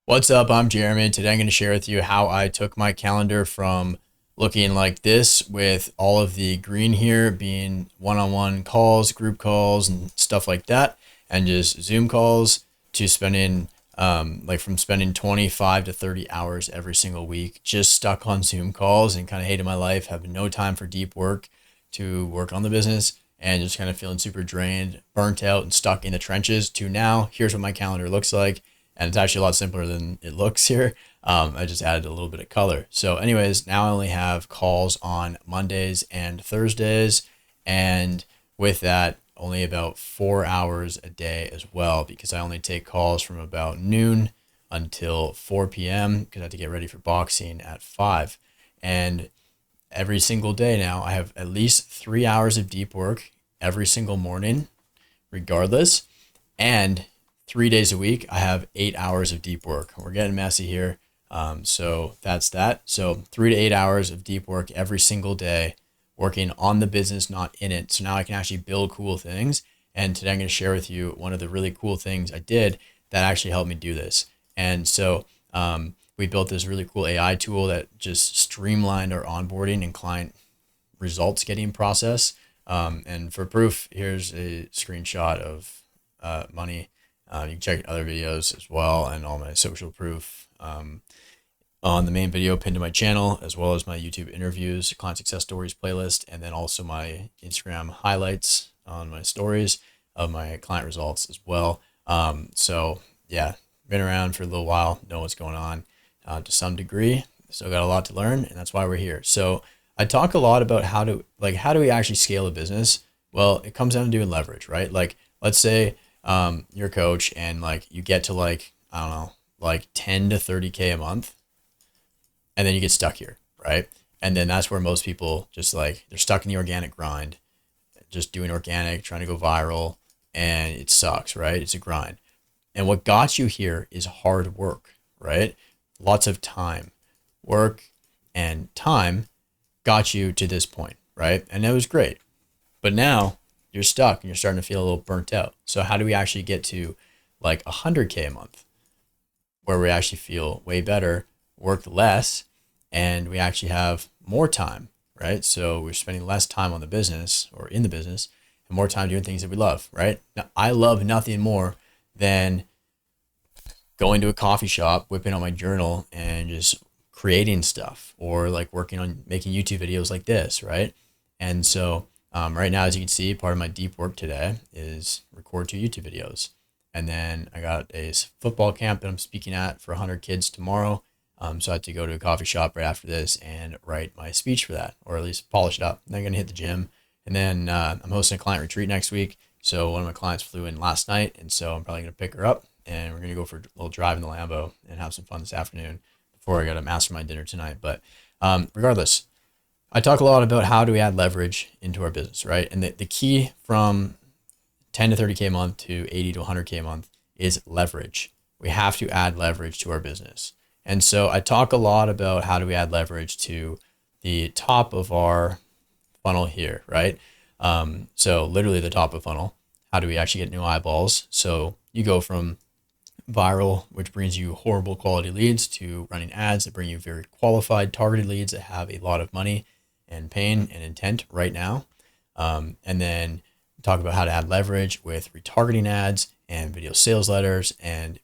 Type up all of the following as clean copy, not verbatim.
What's up? I'm Jeremy. Today I'm going to share with you how I took my calendar from looking like this with all of the green here being one-on-one calls, group calls, and stuff like that, and just Zoom calls to spending from spending 25 to 30 hours every single week just stuck on Zoom calls and kind of hated my life, having no time for deep work to work on the business and just kind of feeling super drained, burnt out, and stuck in the trenches to now, here's what my calendar looks like. And it's actually a lot simpler than it looks here. I just added a little bit of color. So anyways, now I only have calls on Mondays and Thursdays. And with that, only about 4 hours a day as well, because I only take calls from about noon until 4 p.m. because I have to get ready for boxing at 5. And every single day now, I have at least 3 hours of deep work every single morning, regardless. And 3 days a week, I have 8 hours of deep work. We're getting messy here. So that's that. So 3 to 8 hours of deep work every single day, working on the business, not in it. So now I can actually build cool things. And today I'm going to share with you one of the really cool things I did that actually helped me do this. And so we built this really cool AI tool that just streamlined our onboarding and client results getting process. And for proof, here's a screenshot of money. You can check other videos as well and all my social proof on the main video pinned to my channel, as well as my YouTube interviews, client success stories playlist, and then also my Instagram highlights on my stories of my client results as well. So yeah, been around for a little while, know what's going on to some degree. Still got a lot to learn, and that's why we're here. So I talk a lot about how do we actually scale a business? Well, it comes down to doing leverage, right? Like, let's say you're a coach and you get to I don't know, 10 to 30K a month, and then you get stuck here, right? And then that's where most people just they're stuck in the organic grind, just doing organic, trying to go viral, and it sucks, right? It's a grind. And what got you here is hard work, right? Lots of time, work and time got you to this point, right? And it was great. But now you're stuck and you're starting to feel a little burnt out. So how do we actually get to 100K a month where we actually feel way better, work less, and we actually have more time, right? So we're spending less time on the business or in the business and more time doing things that we love, right? Now, I love nothing more than going to a coffee shop, whipping out my journal and just creating stuff, or working on making YouTube videos like this, right? And so right now, as you can see, part of my deep work today is record 2 YouTube videos. And then I got a football camp that I'm speaking at for 100 kids tomorrow. So I had to go to a coffee shop right after this and write my speech for that, or at least polish it up. Then I'm going to hit the gym. And then I'm hosting a client retreat next week. So one of my clients flew in last night. And so I'm probably going to pick her up and we're going to go for a little drive in the Lambo and have some fun this afternoon before I got a mastermind dinner tonight. But regardless, I talk a lot about how do we add leverage into our business, right? And the key from 10 to 30K a month to 80 to 100K a month is leverage. We have to add leverage to our business. And so I talk a lot about how do we add leverage to the top of our funnel here, right? So literally the top of funnel, how do we actually get new eyeballs? So you go from viral, which brings you horrible quality leads, to running ads that bring you very qualified, targeted leads that have a lot of money and pain and intent right now. And then talk about how to add leverage with retargeting ads and video sales letters and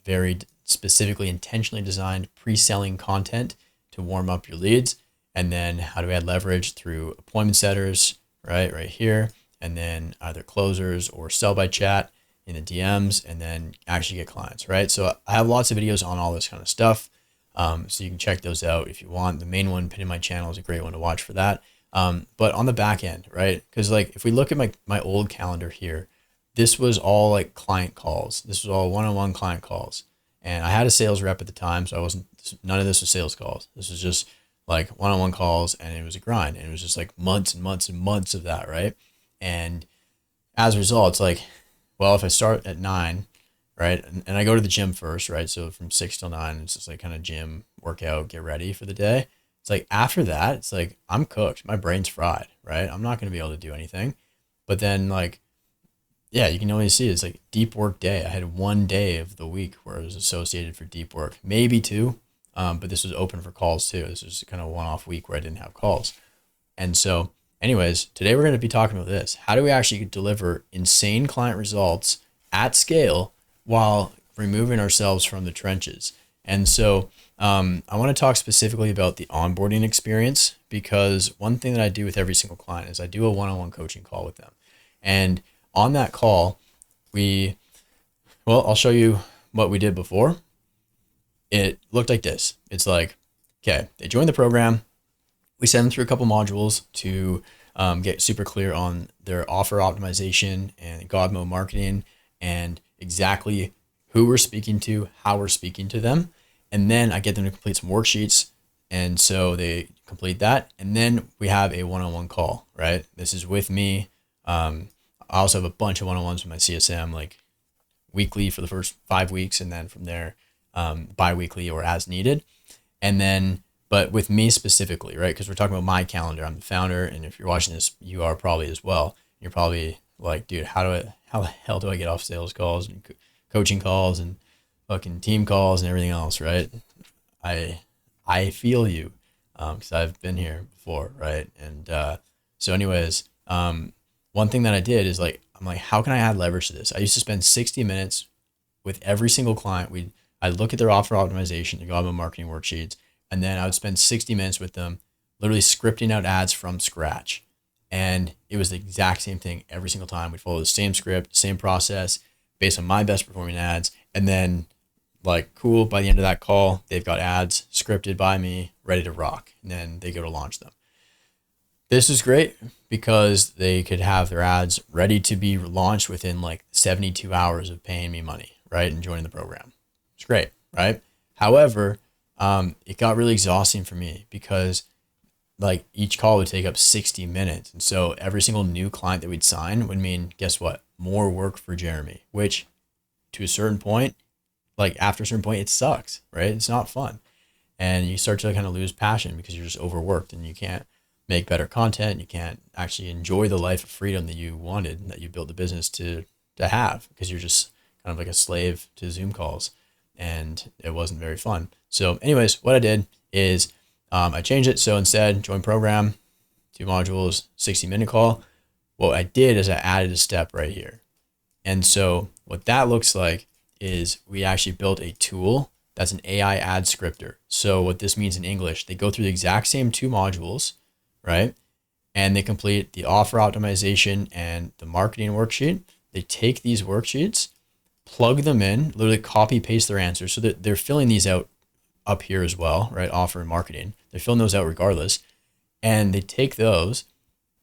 very specifically intentionally designed pre-selling content to warm up your leads. And then how do we add leverage through appointment setters, right here. And then either closers or sell by chat in the DMs, and then actually get clients, right? So I have lots of videos on all this kind of stuff. So you can check those out if you want. The main one pinned in my channel is a great one to watch for that. But on the back end, right? Because if we look at my old calendar here, this was all client calls. This was all one-on-one client calls. And I had a sales rep at the time, so none of this was sales calls. This was just one-on-one calls, and it was a grind. And it was just months and months and months of that, right? And as a result, it's well, if I start at 9, right, and I go to the gym first, right, so from 6 till 9, it's just kind of gym, workout, get ready for the day. It's after that, it's I'm cooked. My brain's fried, right? I'm not going to be able to do anything. But then yeah, you can only see it's like deep work day. I had one day of the week where it was associated for deep work, maybe two. But this was open for calls too. This was kind of a one-off week where I didn't have calls. And so, anyways, today we're going to be talking about this. How do we actually deliver insane client results at scale while removing ourselves from the trenches? And so, I want to talk specifically about the onboarding experience, because one thing that I do with every single client is I do a one-on-one coaching call with them. And on that call, I'll show you what we did before. It looked like this. It's like, okay, they joined the program. We send them through a couple modules to get super clear on their offer optimization and God mode marketing and exactly who we're speaking to, how we're speaking to them. And then I get them to complete some worksheets. And so they complete that. And then we have a one-on-one call, right? This is with me. I also have a bunch of one-on-ones with my CSM, like weekly for the first 5 weeks. And then from there, bi-weekly or as needed. And then, but with me specifically, right? Because we're talking about my calendar. I'm the founder. And if you're watching this, you are probably as well. You're probably like, dude, how the hell do I get off sales calls and coaching calls and fucking team calls and everything else, right? I feel you, because I've been here before, right? And so anyways, one thing that I did is I'm like, how can I add leverage to this? I used to spend 60 minutes with every single client. I'd look at their offer optimization, the God mode marketing worksheets, and then I would spend 60 minutes with them, literally scripting out ads from scratch. And it was the exact same thing every single time. We'd follow the same script, same process based on my best performing ads. And then cool, by the end of that call, they've got ads scripted by me, ready to rock. And then they go to launch them. This is great because they could have their ads ready to be launched within 72 hours of paying me money, right? And joining the program. It's great, right? However, it got really exhausting for me because each call would take up 60 minutes. And so every single new client that we'd sign would mean, guess what? More work for Jeremy, which to a certain point, after a certain point, it sucks, right? It's not fun. And you start to kind of lose passion because you're just overworked and you can't make better content. You can't actually enjoy the life of freedom that you wanted and that you built the business to have, because you're just kind of like a slave to Zoom calls, and it wasn't very fun. So anyways, what I did is I changed it. So instead, join program, 2 modules, 60-minute call. What I did is I added a step right here. And so what that looks like is we actually built a tool that's an AI ad scripter. So what this means in English, they go through the exact same 2 modules, right? And they complete the offer optimization and the marketing worksheet. They take these worksheets, plug them in, literally copy paste their answers. So that they're filling these out up here as well, right? Offer and marketing. They're filling those out regardless. And they take those,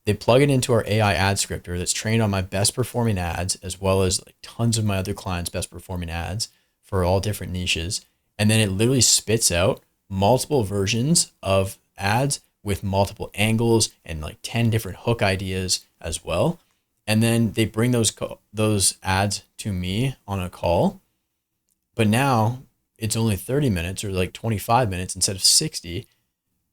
they plug it into our AI ad scripter that's trained on my best performing ads, as well as tons of my other clients' best performing ads for all different niches. And then it literally spits out multiple versions of ads with multiple angles and 10 different hook ideas as well. And then they bring those ads to me on a call. But now it's only 30 minutes or 25 minutes instead of 60,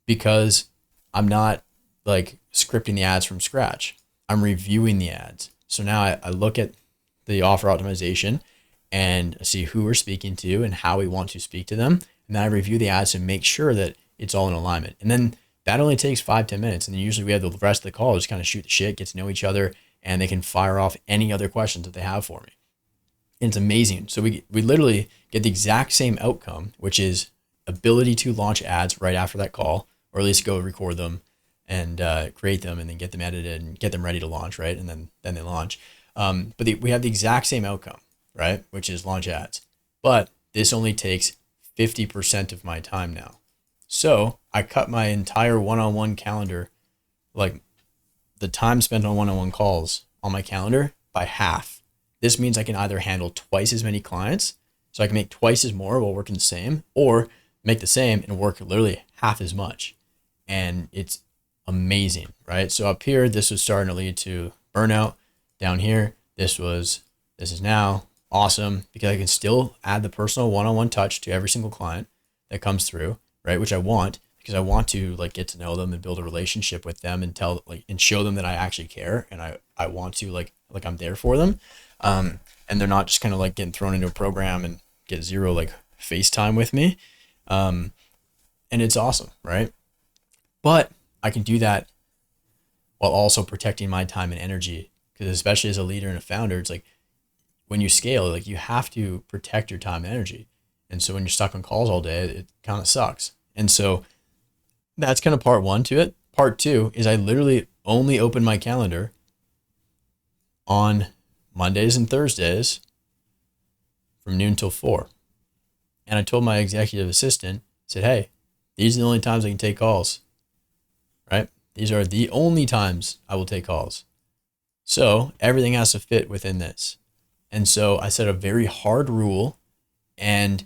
because I'm not scripting the ads from scratch. I'm reviewing the ads. So now I look at the offer optimization and see who we're speaking to and how we want to speak to them. And then I review the ads to make sure that it's all in alignment. And then that only takes 5-10 minutes. And then usually we have the rest of the call just kind of shoot the shit, get to know each other, and they can fire off any other questions that they have for me. And it's amazing. So we literally get the exact same outcome, which is ability to launch ads right after that call, or at least go record them and create them and then get them edited and get them ready to launch, right? And then they launch. We have the exact same outcome, right? Which is launch ads. But this only takes 50% of my time now. So I cut my entire one-on-one calendar, the time spent on one-on-one calls on my calendar, by half. This means I can either handle twice as many clients, so I can make twice as more while working the same, or make the same and work literally half as much. And it's amazing, right? So up here, this was starting to lead to burnout. Down here, this is now awesome because I can still add the personal one-on-one touch to every single client that comes through, right? Which I want, because I want to get to know them and build a relationship with them and and show them that I actually care and I want to I'm there for them. And they're not just kind of like getting thrown into a program and get zero like FaceTime with me. And it's awesome, right? But I can do that while also protecting my time and energy. Because especially as a leader and a founder, it's like when you scale, like you have to protect your time and energy. And so when you're stuck on calls all day, it kind of sucks. And so that's kind of part one to it. Part two is I literally only open my calendar on Mondays and Thursdays from noon till 4. And I told my executive assistant, said, hey, these are the only times I can take calls, right? These are the only times I will take calls. So everything has to fit within this. And so I set a very hard rule and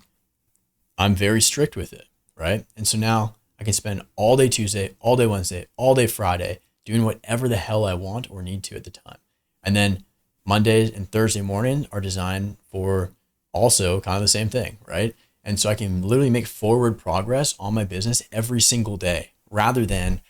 I'm very strict with it, right? And so now I can spend all day Tuesday, all day Wednesday, all day Friday doing whatever the hell I want or need to at the time. And then Mondays and Thursday morning are designed for also kind of the same thing, right? And so I can literally make forward progress on my business every single day rather than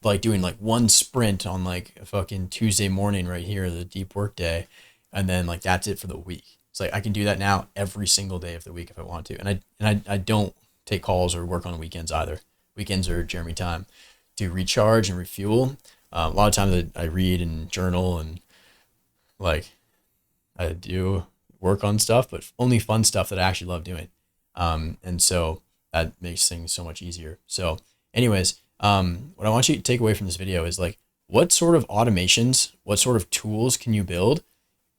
like doing like one sprint on like a fucking Tuesday morning right here, the deep work day. And then like, that's it for the week. It's like, I can do that now every single day of the week if I want to. And I don't take calls or work on weekends either. Weekends are Jeremy time to recharge and refuel. A lot of times I read and journal and like I do work on stuff, but only fun stuff that I actually love doing. And so that makes things so much easier. So anyways, what I want you to take away from this video is like, what sort of automations, what sort of tools can you build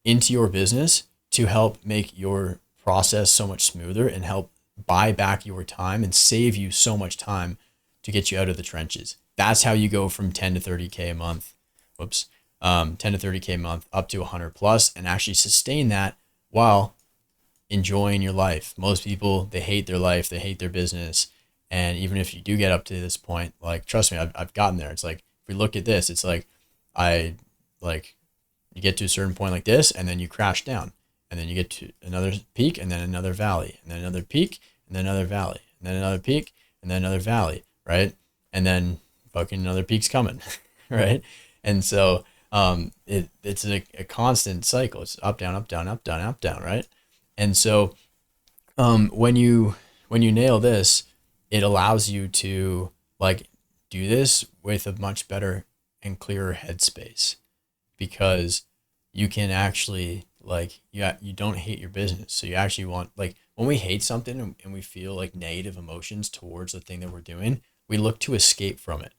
into your business to help make your process so much smoother and help buy back your time and save you so much time to get you out of the trenches. That's how you go from 10 to 30K a month. 10 to 30K a month up to 100 plus and actually sustain that while enjoying your life. Most people, they hate their life, they hate their business. And even if you do get up to this point, like, trust me, I've gotten there. It's like, if we look at this, it's like, you get to a certain point like this, and then you crash down, and then you get to another peak, and then another valley, and then another peak, and then another valley, and then another peak, and then another valley, right? And then fucking another peak's coming, right? And so it's a constant cycle. It's up, down, up, down, up, down, up, down, right? And so when you nail this, it allows you to like do this with a much better and clearer headspace, because you can actually like, you don't hate your business. So you actually want, like, when we hate something and we feel like negative emotions towards the thing that we're doing, we look to escape from it.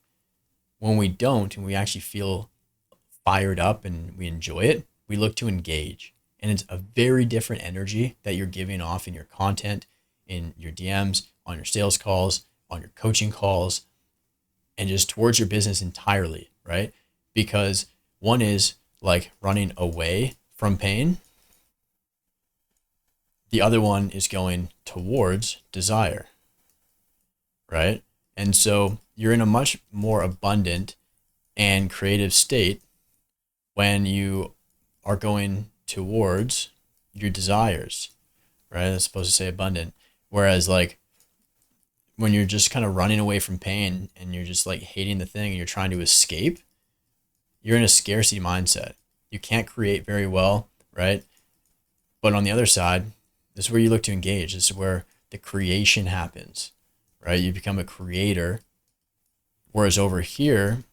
When we don't, and we actually feel fired up and we enjoy it, we look to engage. And it's a very different energy that you're giving off in your content, in your DMs, on your sales calls, on your coaching calls, and just towards your business entirely, right? Because one is like running away from pain. The other one is going towards desire, right? And so you're in a much more abundant and creative state when you are going towards your desires, right? That's supposed to say abundant. Whereas like when you're just kind of running away from pain and you're just like hating the thing and you're trying to escape, you're in a scarcity mindset. You can't create very well, right? But on the other side, this is where you look to engage. This is where the creation happens, right? You become a creator. Whereas over here,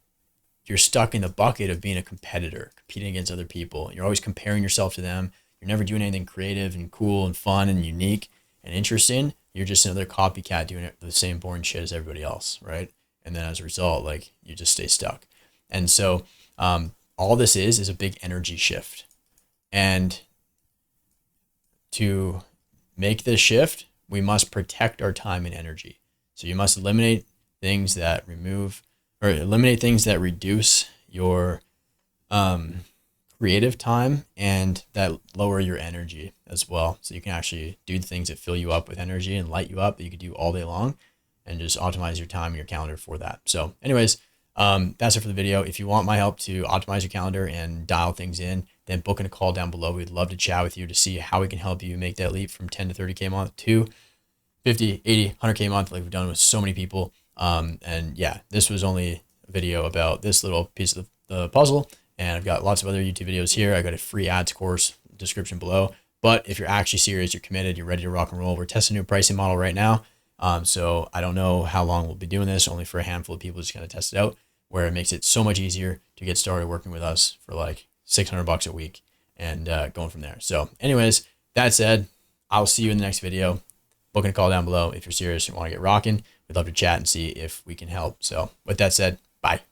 you're stuck in the bucket of being a competitor, competing against other people. You're always comparing yourself to them. You're never doing anything creative and cool and fun and unique and interesting. You're just another copycat doing it the same boring shit as everybody else, right? And then as a result, like, you just stay stuck. And so all this is a big energy shift. And to make this shift, we must protect our time and energy. So you must eliminate things that reduce your creative time and that lower your energy as well. So you can actually do the things that fill you up with energy and light you up that you could do all day long, and just optimize your time and your calendar for that. So anyways, that's it for the video. If you want my help to optimize your calendar and dial things in, then book in a call down below. We'd love to chat with you to see how we can help you make that leap from 10 to 30K a month to 50, 80, 100K a month, like we've done with so many people. And yeah, this was only a video about this little piece of the puzzle. And I've got lots of other YouTube videos here. I got a free ads course description below. But if you're actually serious, you're committed, you're ready to rock and roll, we're testing a new pricing model right now. So I don't know how long we'll be doing this, only for a handful of people, just kind of test it out, where it makes it so much easier to get started working with us for like $600 a week and going from there. So anyways, that said, I'll see you in the next video. Booking a call down below if you're serious and want to get rocking. We'd love to chat and see if we can help. So with that said, bye.